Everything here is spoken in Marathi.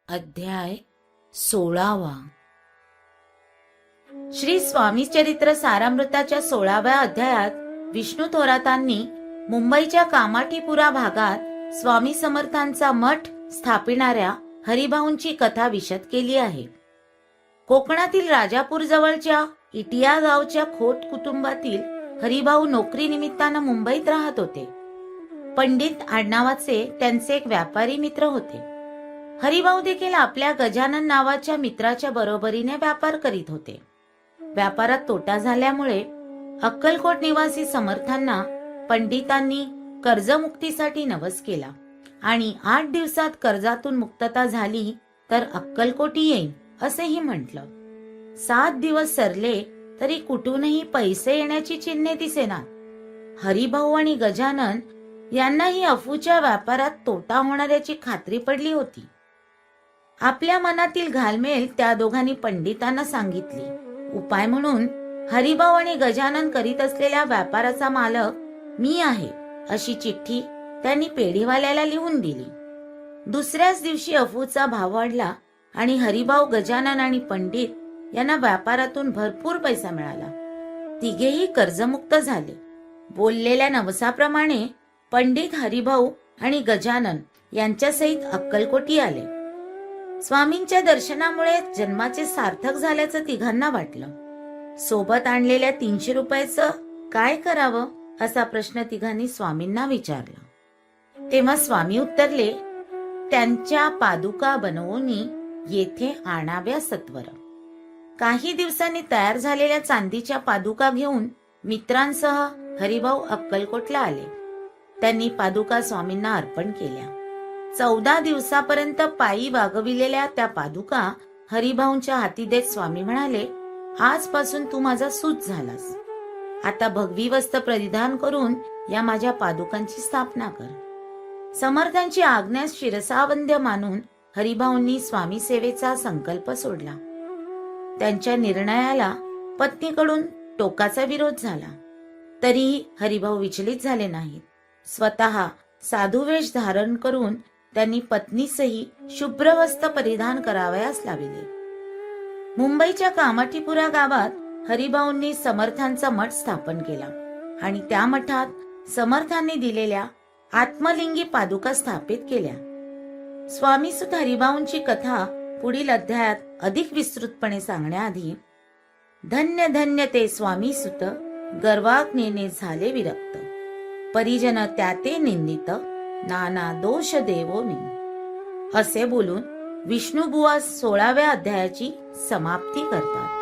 अध्याय 16वा. श्री स्वामी चरित्र सारामृताच्या 16व्या अध्यायात विष्णू थोरातांनी मुंबईच्या कामाठीपुरा भागात स्वामी समर्थांचा मठ स्थापिणाऱ्या हरिभाऊंची कथा विशद केली आहे. कोकणातील राजापूर जवळच्या इटिया गावच्या खोत कुटुंबातील हरिभाऊ नोकरी निमित्तानं मुंबईत राहत होते. पंडित आडनावाचे त्यांचे एक व्यापारी मित्र होते. हरिभाऊ देखील आपल्या गजानन नावाच्या मित्राच्या बरोबरीने व्यापार करीत होते. व्यापारात तोटा झाल्यामुळे अक्कलकोट निवासी समर्थांना पंडितांनी कर्जमुक्तीसाठी नवस केला आणि 8 दिवसात कर्जातून मुक्तता झाली तर अक्कलकोटी येईन असेही म्हटलं. 7 दिवस सरले तरी कुठूनही पैसे येण्याची चिन्हे दिसेना. हरिभाऊ आणि गजानन यांनाही अफूच्या व्यापारात तोटा होणाऱ्याची खात्री पडली होती. आपल्या मनातील घालमेल त्या दोघांनी पंडितांना सांगितली. उपाय म्हणून हरिभाऊ आणि गजानन करीत असलेल्या व्यापाराचा मालक मी आहे अशी चिठ्ठी त्यांनी पेढीवाल्याला लिहून दिली. दुसऱ्याच दिवशी अफूचा भाव वाढला आणि हरिभाऊ, गजानन आणि पंडित यांना व्यापारातून भरपूर पैसा मिळाला. तिघेही कर्जमुक्त झाले. बोललेल्या नवसाप्रमाणे पंडित, हरिभाऊ आणि गजानन यांच्यासहित अक्कलकोटी आले. स्वामींच्या दर्शनामुळे जन्माचे सार्थक झाल्याचं तिघांना वाटलं. सोबत आणलेल्या 300 रुपयाचं काय करावं असा प्रश्न तिघांनी स्वामींना विचारला. तेव्हा स्वामी उत्तरले, त्यांच्या पादुका बनवून येथे आणाव्या सत्वर. काही दिवसांनी तयार झालेल्या चांदीच्या पादुका घेऊन मित्रांसह हरिभाऊ अक्कलकोटला आले. त्यांनी पादुका स्वामींना अर्पण केल्या. 14 दिवसापर्यंत पायी वागविलेल्या त्या पादुका हरिभाऊंच्या हाती देत स्वामी म्हणाले, आजपासून तू माझा सूत झालास. आता भगवी वस्त्र परिधान करून या माझ्या पादुकांची स्थापना कर. समर्थांची आज्ञा शिरसावंद्य मानून हरिभाऊंनी स्वामी सेवेचा संकल्प सोडला. त्यांच्या निर्णयाला पत्नीकडून टोकाचा विरोध झाला. तरीही हरिभाऊ विचलित झाले नाहीत. स्वतः साधुवेश धारण करून त्यांनी पत्नीसही शुभ्र वस्त्र परिधान करावयास लाविले. मुंबईच्या कामाठीपुरा गावात हरिभाऊंनी समर्थांचा मठ स्थापन केला आणि त्या मठात समर्थांनी दिलेल्या आत्मलिंगी पादुका स्थापित केल्या. स्वामीसुत हरिभाऊंची कथा पुढील अध्यायात अधिक विस्तृतपणे सांगण्याआधी, धन्य धन्य ते स्वामीसुत, गर्वाग्नेने झाले विरक्त. परिजन त्याते निंदित, नाना दोष देवोनी. असे बोलून विष्णुबुवा 16व्या अध्यायाची समाप्ती करतात.